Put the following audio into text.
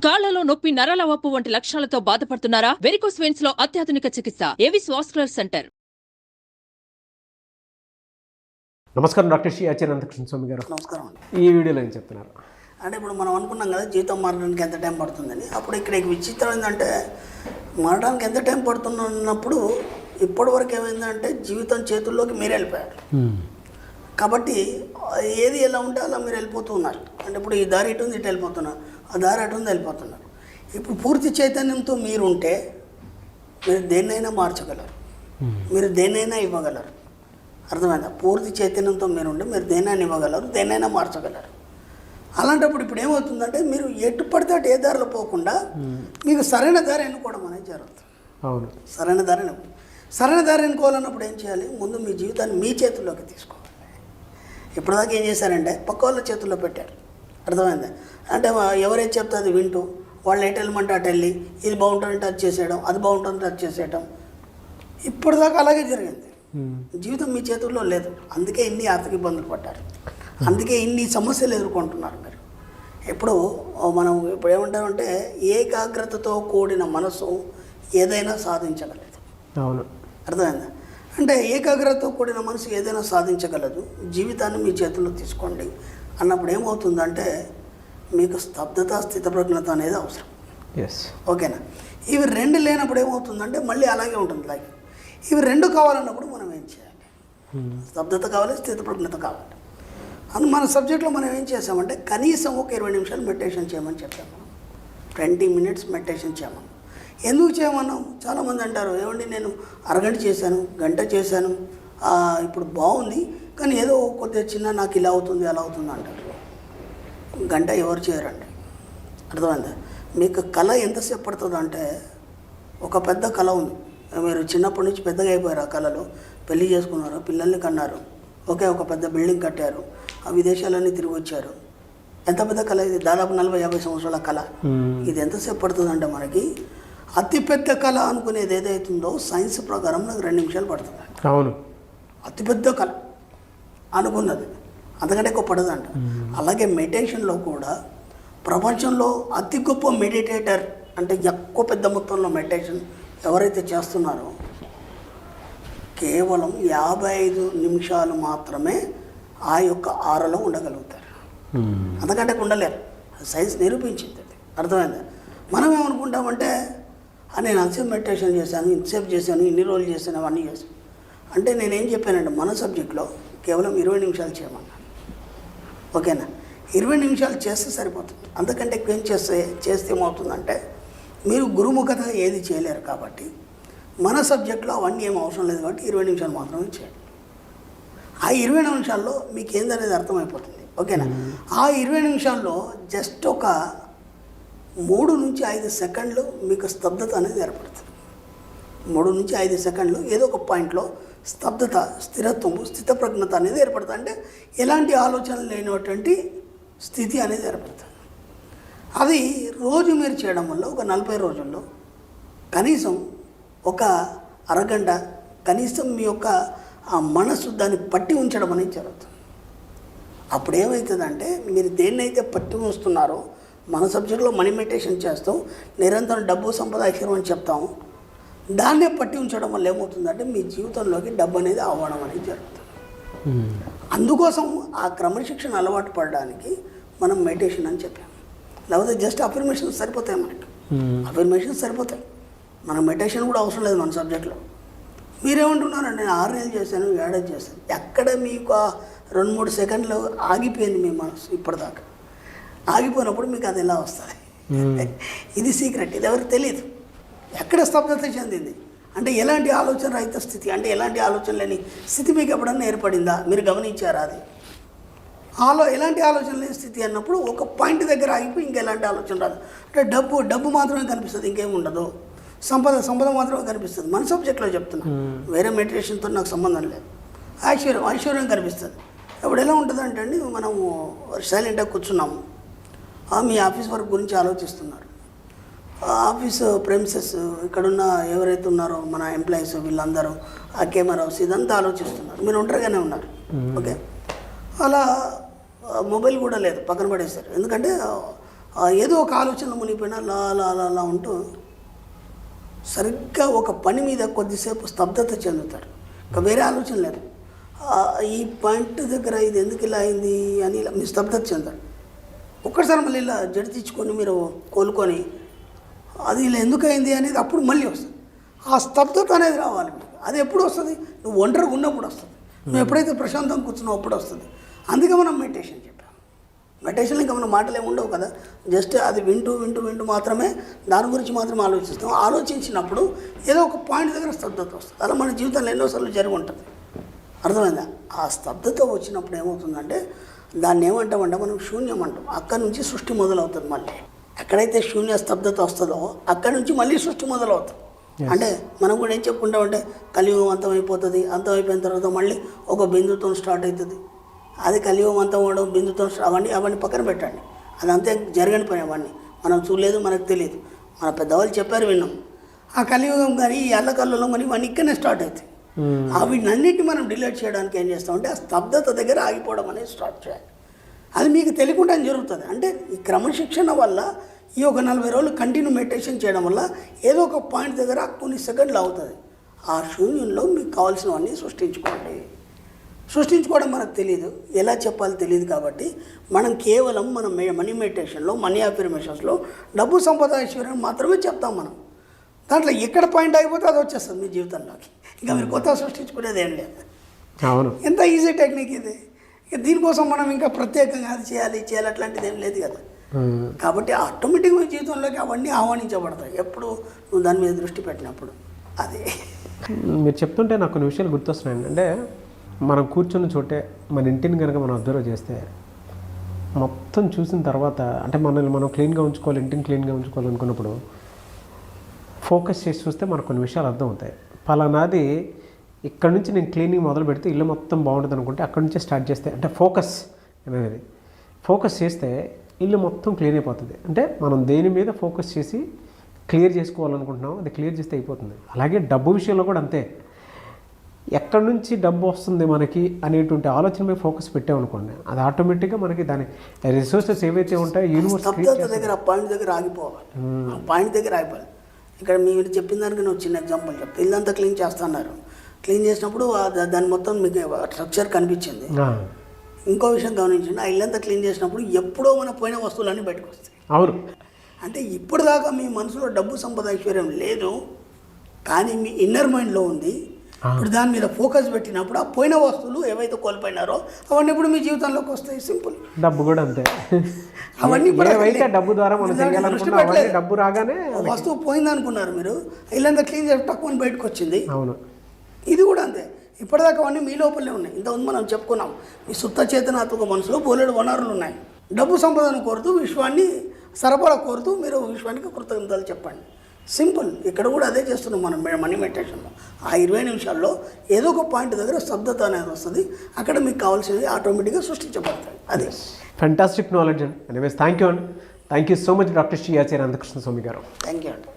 కాళ్లలో నొప్పి, నరాల వాపు వంటి లక్షణాలతో బాధపడుతున్నారా? వెరికోస్ వెయిన్స్ లో అత్యాధునిక చికిత్స ఏవిస్ వాస్కులర్ సెంటర్. నమస్కారం డాక్టర్ శ్రీ అనంతకృష్ణ స్వామి గారు. నమస్కారం. ఈ వీడియోలో ఏం చెప్తున్నారు అంటే ఇప్పుడు మనం అనుకున్నాం కదా జీవితం మారడానికి ఎంత టైం పడుతుందని. అప్పుడు ఇక్కడ విచిత్రం ఏంటంటే మారడానికి ఎంత టైం పడుతున్నప్పుడు ఇప్పటివరకు ఏమైందంటే జీవితం చేతుల్లోకి మీరు వెళ్ళిపోయారు కాబట్టి ఏది ఎలా ఉంటే అలా మీరు వెళ్ళిపోతూ ఉన్నారు. అంటే ఇప్పుడు ఈ దారి ఇటు ఉంది, ఇటు వెళ్ళిపోతున్నారు, ఆ దారి అటు ఉంది, వెళ్ళిపోతున్నారు. ఇప్పుడు పూర్తి చైతన్యంతో మీరు ఉంటే మీరు దేన్నైనా మార్చగలరు, మీరు దేన్నైనా ఇవ్వగలరు. అర్థమైందా? పూర్తి చైతన్యంతో మీరు ఉంటే మీరు దేన్నైనా ఇవ్వగలరు, దేన్నైనా మార్చగలరు. అలాంటప్పుడు ఇప్పుడు ఏమవుతుందంటే మీరు ఎటు పడితే అటు ఏ దారిలో పోకుండా మీకు సరైన దారి ఎన్నుకోవడం అనేది జరుగుతుంది. అవును, సరైన దారి ఎన్నుకోవాలన్నప్పుడు ఏం చేయాలి? ముందు మీ జీవితాన్ని మీ చేతుల్లోకి తీసుకోవాలి. ఇప్పటిదాకా ఏం చేశారంటే పక్క వాళ్ళ చేతుల్లో పెట్టారు. అర్థమైందా? అంటే ఎవరైతే చెప్తే అది వింటూ వాళ్ళు ఎటు వెళ్ళమంటే అటు వెళ్ళి ఇది బాగుంటుందంటే అది చేసేయడం, అది బాగుంటుందంటే అది చేసేయడం. ఇప్పటిదాకా అలాగే జరిగింది. జీవితం మీ చేతుల్లో లేదు. అందుకే ఇన్ని ఆర్థిక ఇబ్బందులు పడ్డారు, అందుకే ఇన్ని సమస్యలు ఎదుర్కొంటున్నారు మీరు. ఇప్పుడు మనం ఇప్పుడు ఏమంటామంటే ఏకాగ్రతతో కూడిన మనసు ఏదైనా సాధించగలదు. అవును, అర్థమైందా? అంటే ఏకాగ్రతతో కూడిన మనసు ఏదైనా సాధించగలదు. జీవితాన్ని మీ చేతుల్లో తీసుకోండి అన్నప్పుడు ఏమవుతుందంటే మీకు స్తబ్దత, స్థితప్రజ్ఞత అనేది అవసరం. ఓకేనా? ఇవి రెండు లేనప్పుడు ఏమవుతుందంటే మళ్ళీ అలాగే ఉంటుంది లైఫ్. ఇవి రెండు కావాలన్నప్పుడు మనం ఏం చేయాలి? స్తబ్దత కావాలి, స్థితప్రజ్ఞత కావాలి. మన సబ్జెక్ట్లో మనం ఏం చేసామంటే కనీసం ఒక 20 నిమిషాలు మెడిటేషన్ చేయమని చెప్పాము. 20 minutes మెడిటేషన్ చేయమని. ఎందుకు చేయమన్నాం? చాలామంది అంటారు, ఏమండి నేను అరగంట చేశాను, గంట చేశాను, ఇప్పుడు బాగుంది, కానీ ఏదో కొద్దిగా చిన్న నాకు ఇలా అవుతుంది అలా అవుతుంది అంటారు. గంట ఎవరు చేయరండి. అర్థమైందా? మీకు కళ ఎంతసేపు పడుతుంది అంటే ఒక పెద్ద కళ ఉంది, మీరు చిన్నప్పటి నుంచి పెద్దగా అయిపోయారు. ఆ కళలో పెళ్లి చేసుకున్నారు, పిల్లల్ని కన్నారు, ఓకే, ఒక పెద్ద బిల్డింగ్ కట్టారు, ఆ విదేశాలన్నీ తిరిగి వచ్చారు. ఎంత పెద్ద కళ ఇది! దాదాపు 40-50 సంవత్సరాల కళ. ఇది ఎంతసేపు పడుతుందంటే మనకి అతిపెద్ద కళ అనుకునేది ఏదైతుందో సైన్స్ ప్రకారం నాకు 2 నిమిషాలు పడుతుంది. అవును, అతిపెద్ద కళ అనుకున్నది అంతకంటే ఎక్కువ పడదంట. అలాగే మెడిటేషన్లో కూడా ప్రపంచంలో అతి గొప్ప మెడిటేటర్ అంటే ఎక్కువ పెద్ద మొత్తంలో మెడిటేషన్ ఎవరైతే చేస్తున్నారో కేవలం 55 నిమిషాలు మాత్రమే ఆ యొక్క ఆరలో ఉండగలుగుతారు. అంతకంటే ఉండలేరు. సైన్స్ నిరూపించింది. అర్థమైందా? మనం ఏమనుకుంటామంటే నేను అంతసేపు మెడిటేషన్ చేశాను, ఇంతసేపు చేశాను, ఇన్ని రోజులు చేశాను, అవన్నీ చేశాను అంటే నేనేం చెప్పానంటే మన సబ్జెక్ట్లో కేవలం 20 నిమిషాలు చేయమన్నాను. ఓకేనా? 20 నిమిషాలు చేస్తే సరిపోతుంది. అంతకంటే ఎక్కువ ఏం చేస్తే ఏమవుతుందంటే మీరు గురుముఖత ఏది చేయలేరు. కాబట్టి మన సబ్జెక్ట్లో అవన్నీ ఏం అవసరం లేదు. కాబట్టి 20 నిమిషాలు మాత్రమే చేయండి. ఆ 20 నిమిషాల్లో మీకు ఏందనేది అర్థమైపోతుంది. ఓకేనా? ఆ 20 నిమిషాల్లో జస్ట్ ఒక 3 నుంచి 5 సెకండ్లు మీకు స్తబ్దత అనేది ఏర్పడుతుంది. 3 నుంచి 5 సెకండ్లు ఏదో ఒక పాయింట్లో స్తబ్దత, స్థిరత్వము, స్థితప్రజ్ఞత అనేది ఏర్పడుతుంది. అంటే ఎలాంటి ఆలోచనలు లేనటువంటి స్థితి అనేది ఏర్పడుతుంది. అది రోజు మీరు చేయడం వల్ల ఒక 40 రోజుల్లో కనీసం ఒక అరగంట కనీసం మీ యొక్క ఆ మనసు దాన్ని పట్టి ఉంచడం అనేది జరుగుతుంది. అప్పుడు ఏమవుతుందంటే మీరు దేన్నైతే పట్టి ఉంచుతున్నారో మన సబ్జెక్టులో మనీ మెడిటేషన్ చేస్తాం, నిరంతరం డబ్బు, సంపద, ఐశ్వర్యం అని చెప్తాము. దాన్నే పట్టి ఉంచడం వల్ల ఏమవుతుందంటే మీ జీవితంలోకి డబ్బు అనేది అవ్వడం అనేది జరుగుతుంది. అందుకోసం ఆ క్రమశిక్షణ అలవాటు పడడానికి మనం మెడిటేషన్ అని చెప్పాము. లేకపోతే జస్ట్ అఫర్మేషన్స్ సరిపోతాయి. మనకి అఫర్మేషన్స్ సరిపోతాయి, మనకు మెడిటేషన్ కూడా అవసరం లేదు మన సబ్జెక్ట్లో. మీరేమంటున్నారంటే నేను 6 నెలలు చేశాను, 7 నెలలు చేశాను. ఎక్కడ మీకు 2-3 సెకండ్లు ఆగిపోయింది మీ మనసు. ఇప్పటిదాకా ఆగిపోయినప్పుడు మీకు అది ఎలా వస్తుంది? ఇది సీక్రెట్. ఇది ఎవరికి తెలియదు. ఎక్కడ స్తబ్దత చెందింది అంటే ఎలాంటి ఆలోచన రహిత స్థితి, అంటే ఎలాంటి ఆలోచన లేని స్థితి మీకు ఎప్పుడన్నా ఏర్పడిందా? మీరు గమనించారా? అది ఎలాంటి ఆలోచన లేని స్థితి అన్నప్పుడు ఒక పాయింట్ దగ్గర ఆగిపోయి ఇంకెలాంటి ఆలోచన రాదు. అంటే డబ్బు మాత్రమే కనిపిస్తుంది, ఇంకేం ఉండదు. సంపద మాత్రమే కనిపిస్తుంది. మన సబ్జెక్ట్లో చెప్తున్నా, వేరే మెడిటేషన్తో నాకు సంబంధం లేదు. ఐశ్వర్యం కనిపిస్తుంది. ఇప్పుడు ఎలా ఉంటుంది అంటే అండి, మనము సైలెంట్గా కూర్చున్నాము, మీ ఆఫీస్ వర్క్ గురించి ఆలోచిస్తున్నారు. ఆఫీస్ ప్రెమిసెస్ ఇక్కడున్న ఎవరైతే ఉన్నారో మన ఎంప్లాయీస్ వీళ్ళందరూ ఆ కెమెరాస్ ఇదంతా ఆలోచిస్తున్నారు. మీరు ఒంటరిగానే ఉన్నారు. ఓకే, అలా మొబైల్ కూడా లేదు, పక్కన పడేస్తారు. ఎందుకంటే ఏదో ఒక ఆలోచనలు మునిగిపోయినా లా ఉంటూ సరిగ్గా ఒక పని మీద కొద్దిసేపు స్తబ్దత చెందుతారు. ఇంకా వేరే ఆలోచన లేదు. ఈ పాయింట్ దగ్గర ఇది ఎందుకు ఇలా అయింది అని ఇలా మీ స్తబ్దత చెందారు. ఒక్కసారి మళ్ళీ ఇలా జడి తెచ్చుకొని మీరు కోలుకొని అది ఇలా ఎందుకు అయింది అనేది అప్పుడు మళ్ళీ వస్తుంది. ఆ స్తబ్దత అనేది రావాలి మీకు. అది ఎప్పుడు వస్తుంది? నువ్వు ఒంటరిగా ఉన్నప్పుడు వస్తుంది. నువ్వు ఎప్పుడైతే ప్రశాంతంగా కూర్చున్నావు అప్పుడు వస్తుంది. అందుకే మనం మెడిటేషన్ చెప్పాం. మెడిటేషన్లో ఇంకా మన మాటలు ఏమి ఉండవు కదా, జస్ట్ అది వింటూ మాత్రమే దాని గురించి మాత్రమే ఆలోచిస్తాం. ఆలోచించినప్పుడు ఏదో ఒక పాయింట్ దగ్గర స్తబ్దత వస్తుంది. అలా మన జీవితంలో ఎన్నోసార్లు జరిగి ఉంటుంది. అర్థమైందా? ఆ స్తబ్దత వచ్చినప్పుడు ఏమవుతుందంటే దాన్ని ఏమంటామంటే మనం శూన్యం అంటాం. అక్కడి నుంచి సృష్టి మొదలవుతుంది. మళ్ళీ ఎక్కడైతే శూన్య స్తబ్దత వస్తుందో అక్కడి నుంచి మళ్ళీ సృష్టి మొదలవుతుంది. అంటే మనం కూడా ఏం చెప్పుకుంటామంటే కలియుగం అంతమైపోతుంది, అంతమైపోయిన తర్వాత మళ్ళీ ఒక బిందుతో స్టార్ట్ అవుతుంది. అది కలియుగం అంతం అవడం బిందుతో అవన్నీ పక్కన పెట్టండి. అది అంతే జరగని పని. అవన్నీ మనం చూడలేదు, మనకు తెలియదు. మన పెద్దవాళ్ళు చెప్పారు, విన్నాం. ఆ కలియుగం కానీ ఈ అల్లకల్లలో కానీ ఇవన్నీ ఇక్కడనే స్టార్ట్ అవుతాయి. వీటినన్నిటిని మనం డిలీట్ చేయడానికి ఏం చేస్తామంటే ఆ స్తబ్దత దగ్గర ఆగిపోవడం అనేది స్టార్ట్ చేయాలి. అది మీకు తెలియకుండా జరుగుతుంది. అంటే ఈ క్రమశిక్షణ వల్ల ఈ ఒక 40 రోజులు కంటిన్యూ మెడిటేషన్ చేయడం వల్ల ఏదో ఒక పాయింట్ దగ్గర కొన్ని సెకండ్లు అవుతుంది. ఆ శూన్యంలో మీకు కావాల్సినవన్నీ సృష్టించుకోవడం మనకు తెలియదు, ఎలా చెప్పాలో తెలియదు. కాబట్టి మనం కేవలం మనం మనీ మెడిటేషన్లో, మనీ అఫర్మేషన్స్లో డబ్బు సంపద ఐశ్వర్యం మాత్రమే చెప్తాం. మనం దాంట్లో ఎక్కడ పాయింట్ అయిపోతే అది వచ్చేస్తుంది మీ జీవితంలోకి. ఇంకా మీరు కొత్త సృష్టించుకునేది ఏం లేదు. అవును, ఎంత ఈజీ టెక్నిక్ ఇది. దీనికోసం మనం ఇంకా ప్రత్యేకంగా అది చేయాలి అట్లాంటిది ఏం లేదు కదా. కాబట్టి ఆటోమేటిక్గా మీ జీవితంలోకి అవన్నీ ఆహ్వానించబడతాయి ఎప్పుడు నువ్వు దాని మీద దృష్టి పెట్టినప్పుడు. అది మీరు చెప్తుంటే నాకు కొన్ని విషయాలు గుర్తొస్తున్నాయండి. అంటే మనం కూర్చున్న చోటే మన ఇంటిని కనుక మనం అబ్జర్వ్ చేస్తే మొత్తం చూసిన తర్వాత అంటే మనల్ని మనం క్లీన్గా ఉంచుకోవాలి, ఇంటిని క్లీన్గా ఉంచుకోవాలనుకున్నప్పుడు ఫోకస్ చేసి చూస్తే మనకు కొన్ని విషయాలు అర్థమవుతాయి. పలానాది ఇక్కడ నుంచి నేను క్లీనింగ్ మొదలు పెడితే ఇల్లు మొత్తం బాగుంటుంది అనుకుంటే అక్కడి నుంచే స్టార్ట్ చేస్తే అంటే ఫోకస్ చేస్తే ఇల్లు మొత్తం క్లీన్ అయిపోతుంది. అంటే మనం దేని మీద ఫోకస్ చేసి క్లియర్ చేసుకోవాలనుకుంటున్నాం అది క్లియర్ చేస్తే అయిపోతుంది. అలాగే డబ్బు విషయంలో కూడా అంతే. ఎక్కడి నుంచి డబ్బు వస్తుంది మనకి అనేటువంటి ఆలోచన మీద ఫోకస్ పెట్టామనుకోండి అది ఆటోమేటిక్గా మనకి దాని రిసోర్సెస్ ఏవైతే ఉంటాయో యూనివర్స్ దగ్గర పాయింట్ దగ్గర ఆగిపోవాలి. పాయింట్ దగ్గర ఆగిపోవాలి. ఇక్కడ మీరు చెప్పిన దానికి నేను చిన్న ఎగ్జాంపుల్ చెప్తాను. ఇల్లంతా క్లీన్ చేస్తున్నారు. క్లీన్ చేసినప్పుడు దాని మొత్తం మీకు స్ట్రక్చర్ కనిపించింది. ఇంకో విషయం గమనించండి, ఆ ఇల్లంతా క్లీన్ చేసినప్పుడు ఎప్పుడో మన పోయిన వస్తువులన్నీ బయటకు వస్తాయి. అవును, అంటే ఇప్పుడు దాకా మీ మనసులో డబ్బు సంపద ఐశ్వర్యం లేదు, కానీ మీ ఇన్నర్ మైండ్లో ఉంది. ఇప్పుడు దాని మీద ఫోకస్ పెట్టినప్పుడు ఆ పోయిన వస్తువులు ఏవైతే కోల్పోయినారో అవన్నీ ఇప్పుడు మీ జీవితంలోకి వస్తాయి. సింపుల్. డబ్బు కూడా అంతే. అవన్నీ డబ్బు ద్వారా డబ్బు రాగానే వస్తువు పోయింది అనుకున్నారు మీరు, ఇల్లంతా క్లీన్ చేసి తక్కువ బయటకు వచ్చింది. అవును, ఇది కూడా అంతే. ఇప్పటిదాకా అవన్నీ మీ లోపలే ఉన్నాయి. ఇంతకుముందు మనం చెప్పుకున్నాం, మీ సుత్త చేతనాత్మక మనసులో బోలెడు వనరులు ఉన్నాయి. డబ్బు సంపదను కోరుతూ విశ్వాన్ని సరఫరా కోరుతూ మీరు విశ్వానికి కృతజ్ఞతలు చెప్పండి. సింపుల్. ఇక్కడ కూడా అదే చేస్తున్నాం మనం మనీ మెడిటేషన్లో. ఆ 20 నిమిషాల్లో ఏదో ఒక పాయింట్ దగ్గర స్తబ్దత అనేది వస్తుంది. అక్కడ మీకు కావాల్సినవి ఆటోమేటిక్గా సృష్టించబడతాయి. అదే ఫ్యాంటాస్టిక్ నాలెడ్జ్ అండి. Anyways thank you so much doctor Shri Acharya Anantakrishna Swami garu. Thank you అండి.